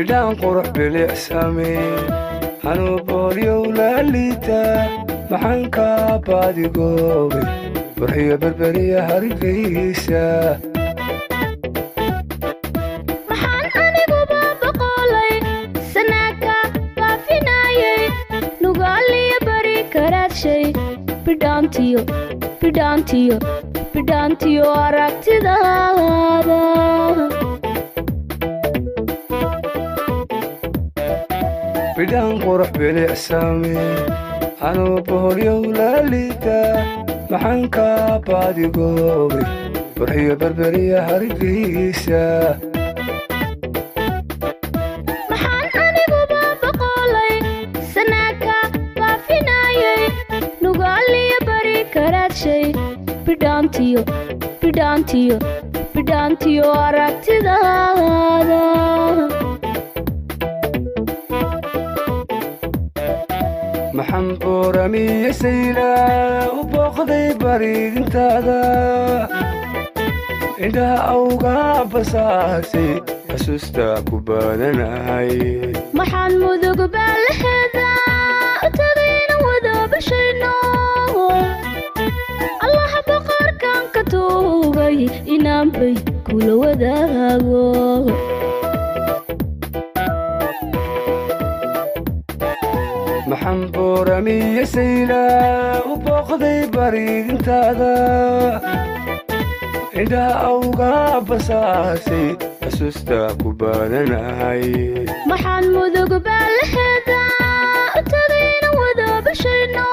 بدان قرح بالإحسامي أنا بولي ولاليتا محنكا بادي قوبي فرحية بربرية هرقيسة محان أنيقو بابا قولي سناكا بافينايي نقالي بري كراتشي بدانتيو أراكتي دادا بدان قرح بالإحسامي أنا بولي ولاليتا محنكا بادي قوبي فرحية بربرية هرقيسة محان أنيقو بابا قولي سناكا بافينايي نقالي بري كراتشي بدانتيو أراكتي دادا محنبورة مية سيلة وبوقضي بريد انتادا إنها أوقع بصاصي أسوستا كوبانا هاي محان مذوق بالحذا تغين وذا بشينو الله بقر كان كتوغي إنام بي كل وذاغو محنبورة مية سيلة وبوقضي بريد انتادا إنها أوقع بصاصي أسوستا كوبانا هاي محان مذوق بالحذا تغين وذا بشينو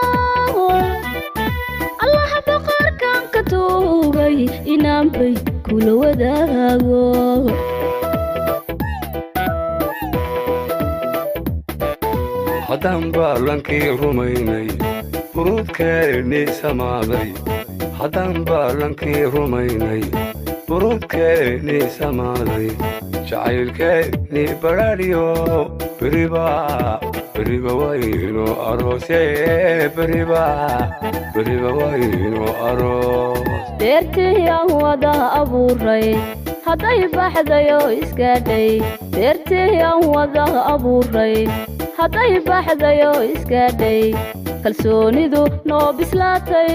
الله بقر كان كتوغي إنام بي كل وذاغو haddaan baalankii rumaynay buruudkeennii samaaday haddaan baalankii rumaynay buruudkeennii samaaday jacaylkeennii badhaadhiyo beriba waynu aroosee beriba waynu aroos beertiyaan wada abuuray hadday baxdayo iskaadhay beertiyaan wada abuuray hadday baxdayo iskaadhay kalsoonidu noo bislaatay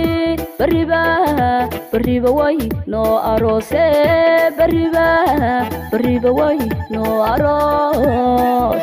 beriba way noo aroosee beriba way noo aroos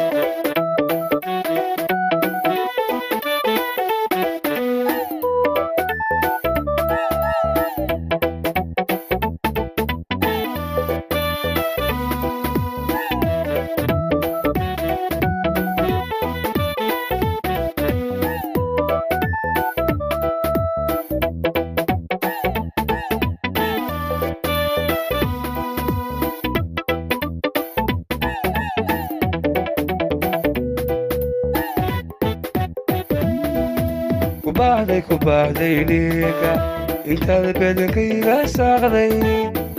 kubahday dhiiga intaad bedankayga saaqday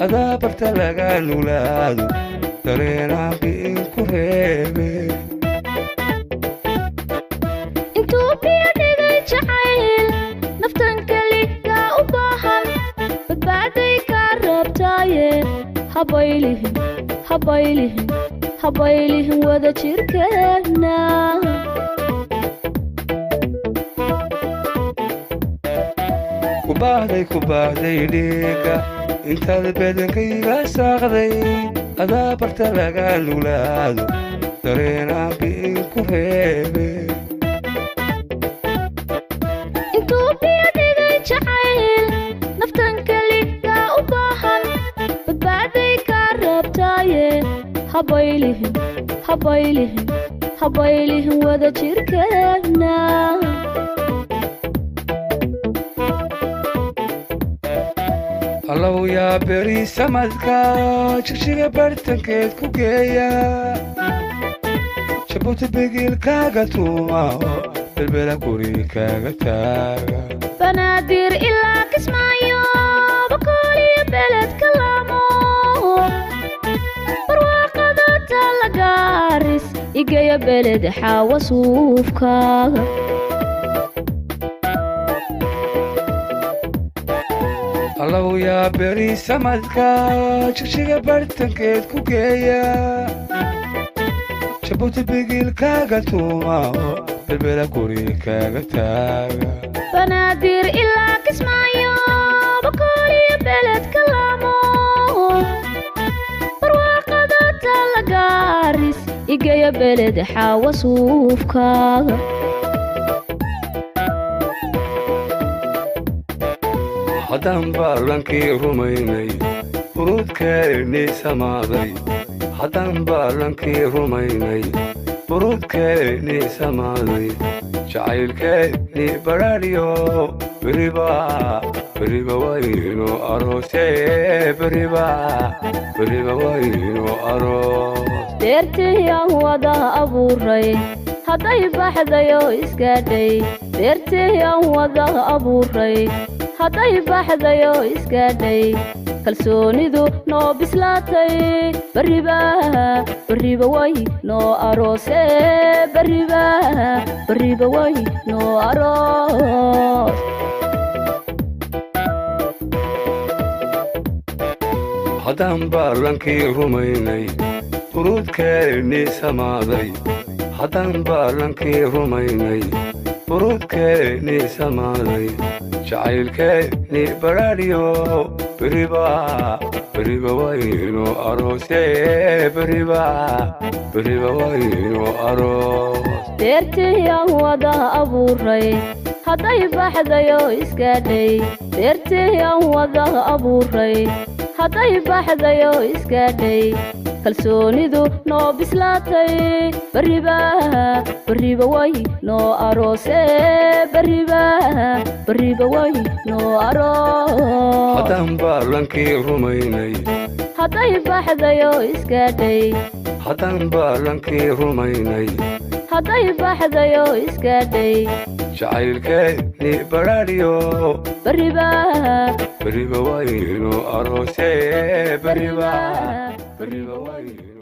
adaa barta laga nulaado dareenaanki inku reebe intuu biyo dhigay jacayl naftan keliga u baahan badbaaday kaa rabtaaye habaylihin wada jirkeena kubahday dhiiga intaad bedankayga saaqday adaa barta laga nulaado dareenaanki inku reebe intuu biyo dhigay jacayl naftan keliga u baahan badbaaday kaa rabtaaye habaylihin wada jirkeena allow yaa beri samadka jigjiga bartankeed ku geeya jabuuti bigil kaaga tuuma belbela guri kaaga taaga banaadir ilaa kismaayo bakooliyo beledka laamo barwaaqada talagaaris igeya beled xaawa suufkaaga allow yaa beri samadka jigjiga bartankeed ku geeya jabuuti bigilkaaga tuuma berbera gurigaaga taaga banaadir ilaa kismaayo bakool iyo beledka laamo barwaaqada taalla gaaris igeeyo beled xaawo suufkaaga haddaan baarlankii rumaynay buruudkeennii samaaday haddaan baarlankii rumaynay buruudkeennii samaaday jacaylkeennii badhaadhiyo beriba waynu aroosee beriba waynu aroos beertiyaan wada abuuray hadday baxdayo iskaadhay beertiyaan wada abuuray hadday baxdayo iskaadhay kalsoonidu noo bislaatay beriba way noo aroosee beriba way noo aroos haddaan baarlankii rumaynay buruudkeennii samaaday haddaan baarlankii rumaynay buruudkeennii samaaday jacaylkeennii badhaadhiyo beriba waynu aroosee beriba waynu aroos beertiyaan wada abuuray hadday baxdayo iskaadhay beertiyaan wada abuuray hadday baxdayo iskaadhay kalsoonidu noo bislaatay beriba way noo aroosee beriba way noo aroos haddaan baarlankii rumaynay hadday baxdayo iskaadhay haddaan baarlankii rumaynay hadday baxdayo iskaadhay jacaylkeennii badhaadhiyo beriba waynu aroosee beriba waynu